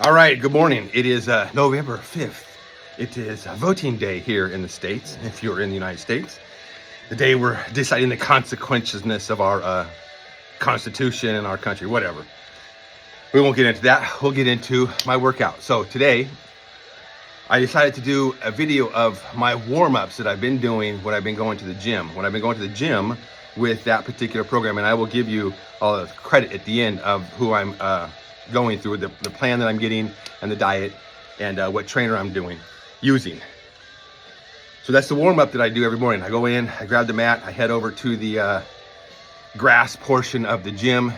All right, good morning. It is November 5th. It is voting day here in the States, if you're in the United States. The day we're deciding the consequences of our Constitution and our country, whatever. We won't get into that. We'll get into my workout. So today, I decided to do a video of my warm-ups that I've been doing when I've been going to the gym. When I've been going to the gym with that particular program, and I will give you all the credit at the end of who I'm going through, the plan that I'm getting, and the diet, and what trainer I'm using. So that's the warm-up that I do every morning. I go in, I grab the mat, I head over to the grass portion of the gym,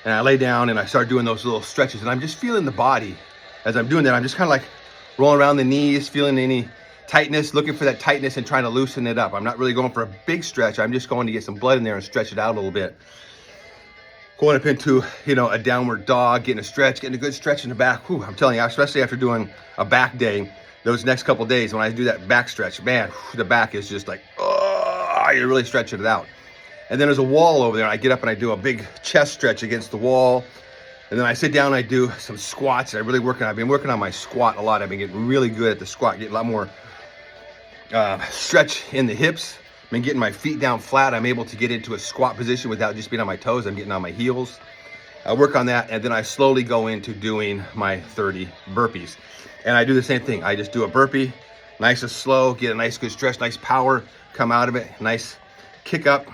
and I lay down and I start doing those little stretches, and I'm just feeling the body as I'm doing that. I'm just kind of like rolling around the knees, feeling any tightness, looking for that tightness and trying to loosen it up. I'm not really going for a big stretch. I'm just going to get some blood in there and stretch it out a little bit. Going up into, a downward dog, getting a stretch, getting a good stretch in the back. Whew, I'm telling you, especially after doing a back day, those next couple days when I do that back stretch, man, the back is just like, oh, you're really stretching it out. And then there's a wall over there, and I get up and I do a big chest stretch against the wall. And then I sit down and I do some squats. I've been working on my squat a lot. I've been getting really good at the squat, getting a lot more stretch in the hips. I've been getting my feet down flat. I'm able to get into a squat position without just being on my toes. I'm getting on my heels. I work on that, and then I slowly go into doing my 30 burpees. And I do the same thing. I just do a burpee, nice and slow, get a nice good stretch, nice power, come out of it, nice kick up,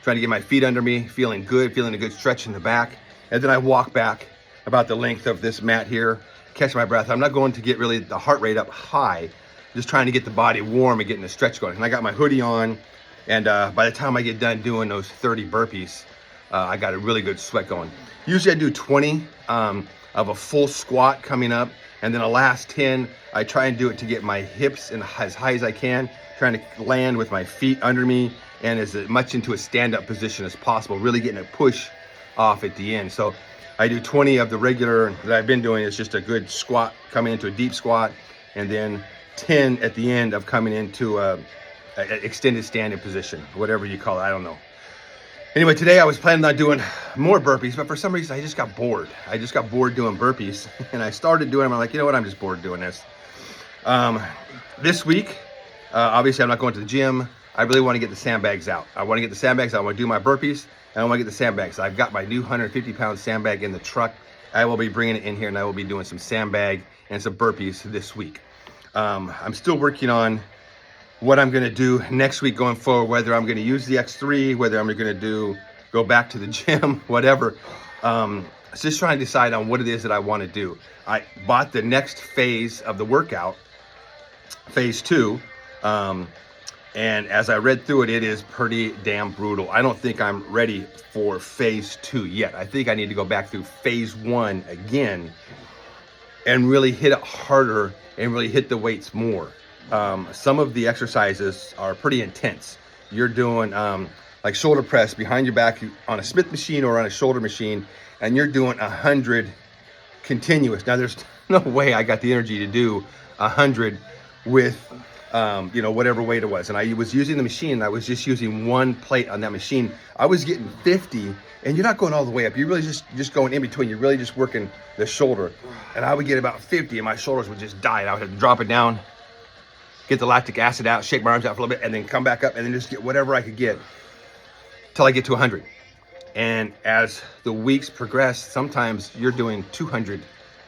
trying to get my feet under me, feeling good, feeling a good stretch in the back. And then I walk back about the length of this mat here, catch my breath. I'm not going to get really the heart rate up high, just trying to get the body warm and getting the stretch going. And I got my hoodie on, and by the time I get done doing those 30 burpees, I got a really good sweat going. Usually I do 20 of a full squat coming up, and then the last 10, I try and do it to get my hips as high as I can, trying to land with my feet under me and as much into a stand-up position as possible, really getting a push off at the end. So I do 20 of the regular that I've been doing. It's just a good squat, coming into a deep squat, and then 10 at the end of coming into an extended standing position, whatever you call it, I don't know. Anyway, today I was planning on doing more burpees, but for some reason I just got bored. I just got bored doing burpees, and I started doing them. I'm like, you know what, I'm just bored doing this. This week, obviously I'm not going to the gym. I really want to get the sandbags out. I want to get the sandbags. I want to do my burpees, and I want to get the sandbags. I've got my new 150-pound sandbag in the truck. I will be bringing it in here, and I will be doing some sandbag and some burpees this week. I'm still working on what I'm going to do next week going forward, whether I'm going to use the X3, whether I'm going to go back to the gym, whatever. Just trying to decide on what it is that I want to do. I bought the next phase of the workout, phase 2. And as I read through it, it is pretty damn brutal. I don't think I'm ready for phase 2 yet. I think I need to go back through phase 1 again and really hit it harder and really hit the weights more. Some of the exercises are pretty intense. You're doing like shoulder press behind your back on a Smith machine or on a shoulder machine, and you're doing 100 continuous. Now there's no way I got the energy to do 100 with whatever weight it was. And I was using the machine. I was just using one plate on that machine. I was getting 50, and you're not going all the way up. You're really just going in between. You're really just working the shoulder. And I would get about 50, and my shoulders would just die. And I would have to drop it down, get the lactic acid out, shake my arms out for a little bit, and then come back up, and then just get whatever I could get till I get to 100. And as the weeks progress, sometimes you're doing 200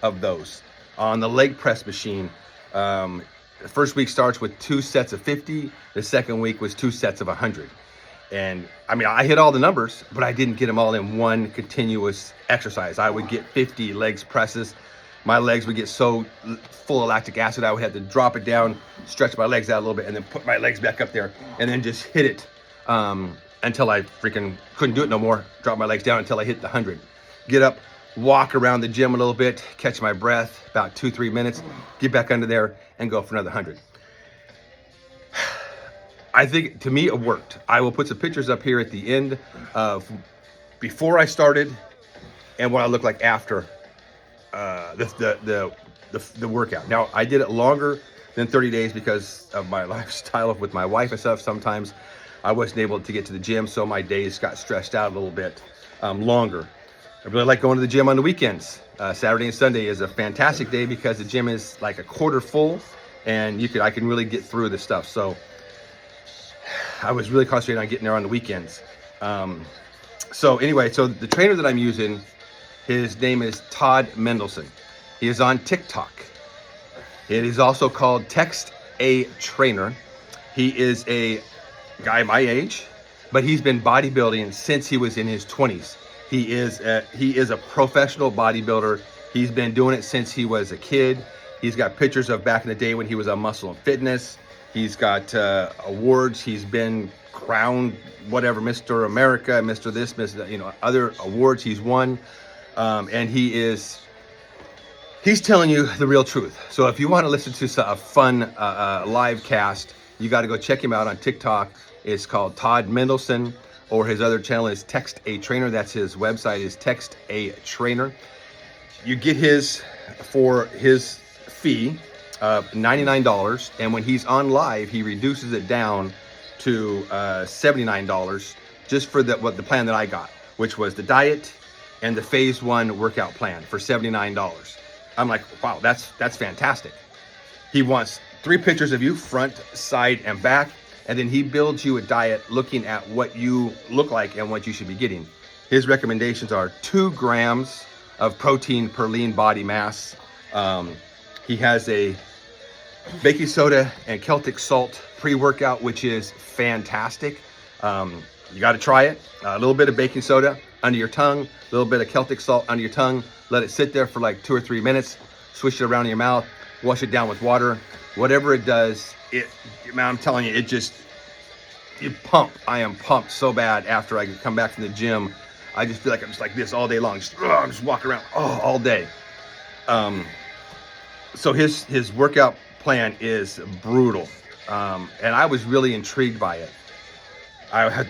of those. On the leg press machine, the first week starts with 2 sets of 50. The second week was 2 sets of 100. And I mean, I hit all the numbers, but I didn't get them all in one continuous exercise. I would get 50 legs presses. My legs would get so full of lactic acid, I would have to drop it down, stretch my legs out a little bit, and then put my legs back up there, and then just hit it until I freaking couldn't do it no more. Drop my legs down until I hit the 100. Get up, walk around the gym a little bit, catch my breath, about 2-3 minutes, get back under there, and go for another 100. I think, to me, it worked. I will put some pictures up here at the end of before I started and what I look like after the workout. Now, I did it longer than 30 days because of my lifestyle with my wife and stuff. Sometimes I wasn't able to get to the gym, so my days got stretched out a little bit longer. I really like going to the gym on the weekends. Saturday and Sunday is a fantastic day because the gym is like a quarter full, and I can really get through this stuff. So I was really concentrating on getting there on the weekends. So anyway, so the trainer that I'm using, his name is Todd Mendelson. He is on TikTok. It is also called Text a Trainer. He is a guy my age, but he's been bodybuilding since he was in his 20s. He is a professional bodybuilder. He's been doing it since he was a kid. He's got pictures of back in the day when he was on Muscle and Fitness. He's got awards. He's been crowned whatever, Mr. America, Mr. this, Mr. Other awards he's won. And he's telling you the real truth. So if you want to listen to a fun live cast, you got to go check him out on TikTok. It's called Todd Mendelson, or his other channel is Text a Trainer. That's his website, is Text a Trainer. You get his for his fee of $99, and when he's on live, he reduces it down to $79 just for the plan that I got, which was the diet and the phase 1 workout plan for $79. I'm like, wow, that's fantastic. He wants 3 pictures of you, front, side, and back, and then he builds you a diet looking at what you look like and what you should be getting. His recommendations are 2 grams of protein per lean body mass. He has a baking soda and Celtic salt pre-workout, which is fantastic. You got to try it. A little bit of baking soda under your tongue, a little bit of Celtic salt under your tongue. Let it sit there for like 2 or 3 minutes. Swish it around in your mouth. Wash it down with water. Whatever it does, man, I'm telling you, you pump. I am pumped so bad after I come back from the gym. I just feel like I'm just like this all day long. I'm just walking around all day. So his workout plan is brutal, and I was really intrigued by it. I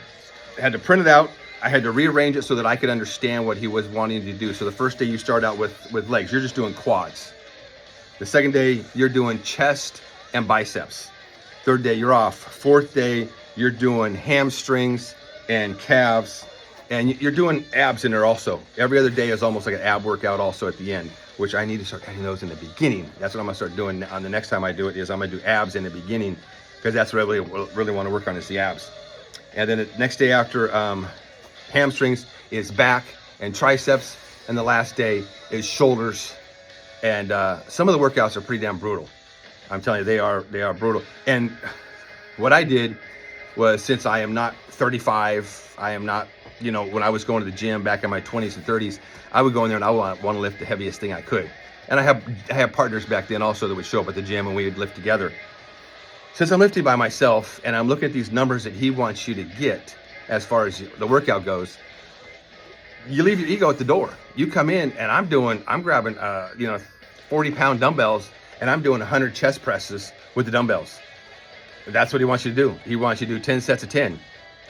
had to print it out. I had to rearrange it so that I could understand what he was wanting to do. So the first day you start out with legs, you're just doing quads. The second day you're doing chest and biceps. Third day you're off. Fourth day you're doing hamstrings and calves, and you're doing abs in there also. Every other day is almost like an ab workout also at the end, which I need to start adding those in the beginning. That's what I'm gonna start doing on the next time I do it, is I'm gonna do abs in the beginning, because that's what I really want to work on, is the abs. And then the next day after hamstrings is back and triceps, and the last day is shoulders. And some of the workouts are pretty damn brutal. I'm telling you, they are brutal. And what I did was, since I am not 35, I am not, when I was going to the gym back in my 20s and 30s, I would go in there and I would want to lift the heaviest thing I could. And I have partners back then also that would show up at the gym and we would lift together. Since I'm lifting by myself and I'm looking at these numbers that he wants you to get as far as the workout goes, you leave your ego at the door. You come in and I'm grabbing 40-pound dumbbells, and I'm doing 100 chest presses with the dumbbells. That's what he wants you to do. He wants you to do 10 sets of 10.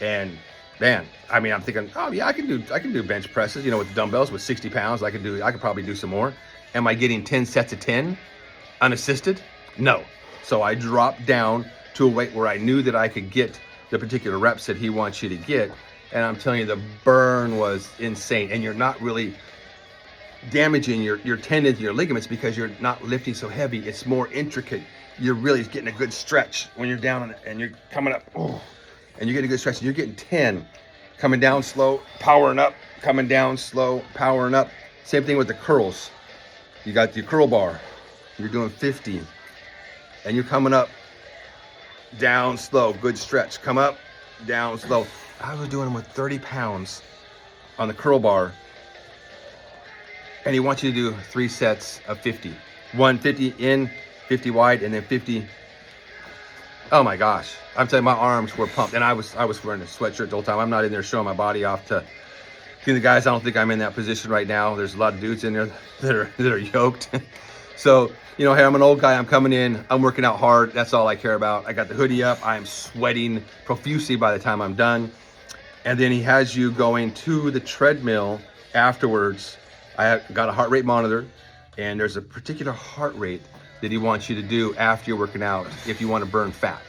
And man, I mean, I'm thinking, oh yeah, I can do bench presses, with the dumbbells with 60 pounds. I could probably do some more. Am I getting 10 sets of 10 unassisted? No. So I dropped down to a weight where I knew that I could get the particular reps that he wants you to get. And I'm telling you, the burn was insane. And you're not really damaging your tendons, your ligaments, because you're not lifting so heavy. It's more intricate. You're really getting a good stretch when you're down on it, and you're coming up, and you're getting a good stretch. And you're getting 10, coming down slow, powering up, coming down slow, powering up. Same thing with the curls. You got your curl bar. You're doing 50, and you're coming up, down slow, good stretch. Come up, down slow. I was doing them with 30 pounds on the curl bar. And he wants you to do 3 sets of 50. 50 in, 50 wide, and then 50. Oh my gosh. I'm telling you, my arms were pumped. And I was wearing a sweatshirt the whole time. I'm not in there showing my body off to the guys. I don't think I'm in that position right now. There's a lot of dudes in there that are yoked. So, hey, I'm an old guy. I'm coming in. I'm working out hard. That's all I care about. I got the hoodie up. I'm sweating profusely by the time I'm done. And then he has you going to the treadmill afterwards. I got a heart rate monitor, and there's a particular heart rate that he wants you to do after you're working out if you want to burn fat.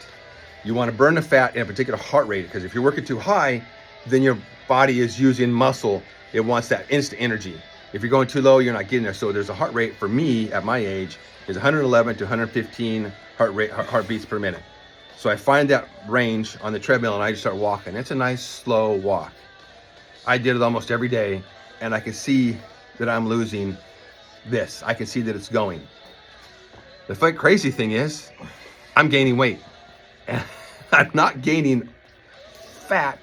You want to burn the fat in a particular heart rate, because if you're working too high, then your body is using muscle It wants that instant energy. If you're going too low, you're not getting there. So there's a heart rate for me at my age is 111 to 115 heartbeats per minute. So I find that range on the treadmill and I just start walking. It's a nice slow walk. I did it almost every day, and I can see that I'm losing this. I can see that it's going. The crazy thing is, I'm gaining weight. And I'm not gaining fat,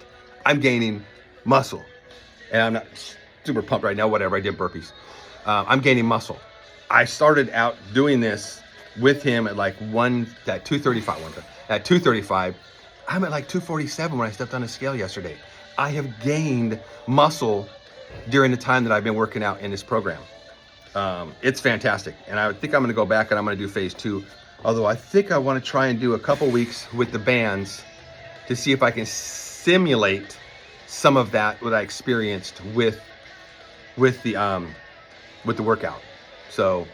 I'm gaining muscle. And I'm not super pumped right now, whatever, I did burpees. I'm gaining muscle. I started out doing this with him at like 235. At 235, I'm at like 247 when I stepped on the scale yesterday. I have gained muscle during the time that I've been working out in this program. It's fantastic. And I think I'm gonna go back and I'm gonna do phase 2. Although I think I wanna try and do a couple weeks with the bands to see if I can simulate some of that what I experienced with the workout. So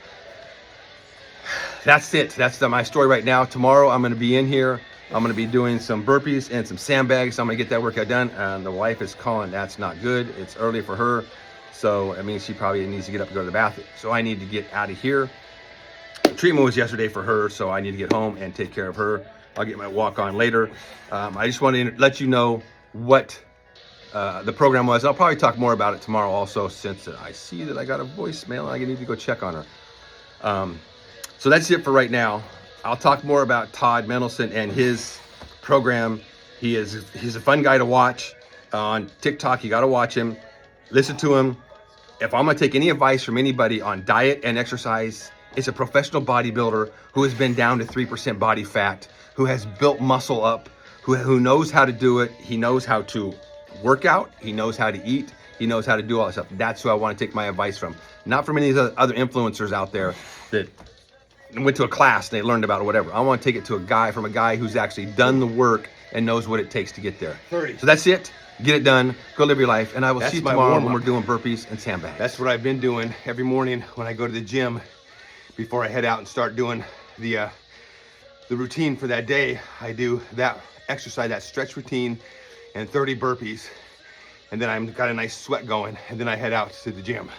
that's it. That's my story right now. Tomorrow I'm going to be in here. I'm going to be doing some burpees and some sandbags. I'm going to get that workout done. And the wife is calling. That's not good. It's early for her. So I mean, she probably needs to get up and go to the bathroom. So I need to get out of here. The treatment was yesterday for her, so I need to get home and take care of her. I'll get my walk on later. I just want to let you know what the program was. I'll probably talk more about it tomorrow also, since I see that I got a voicemail. I need to go check on her. So that's it for right now. I'll talk more about Todd Mendelson and his program. He's a fun guy to watch on TikTok. You got to watch him, listen to him. If I'm gonna take any advice from anybody on diet and exercise, it's a professional bodybuilder who has been down to 3% body fat, who has built muscle up, who knows how to do it. He knows how to work out. He knows how to eat. He knows how to do all that stuff. That's who I want to take my advice from. Not from any of these other influencers out there that went to a class and they learned about it or whatever. I want to take it to a guy who's actually done the work and knows what it takes to get there. 30. So that's it. Get it done. Go live your life. And I will see you tomorrow when we're doing burpees and sandbags. That's what I've been doing every morning when I go to the gym before I head out and start doing the routine for that day. I do that exercise, that stretch routine, and 30 burpees. And then I've got a nice sweat going. And then I head out to the gym.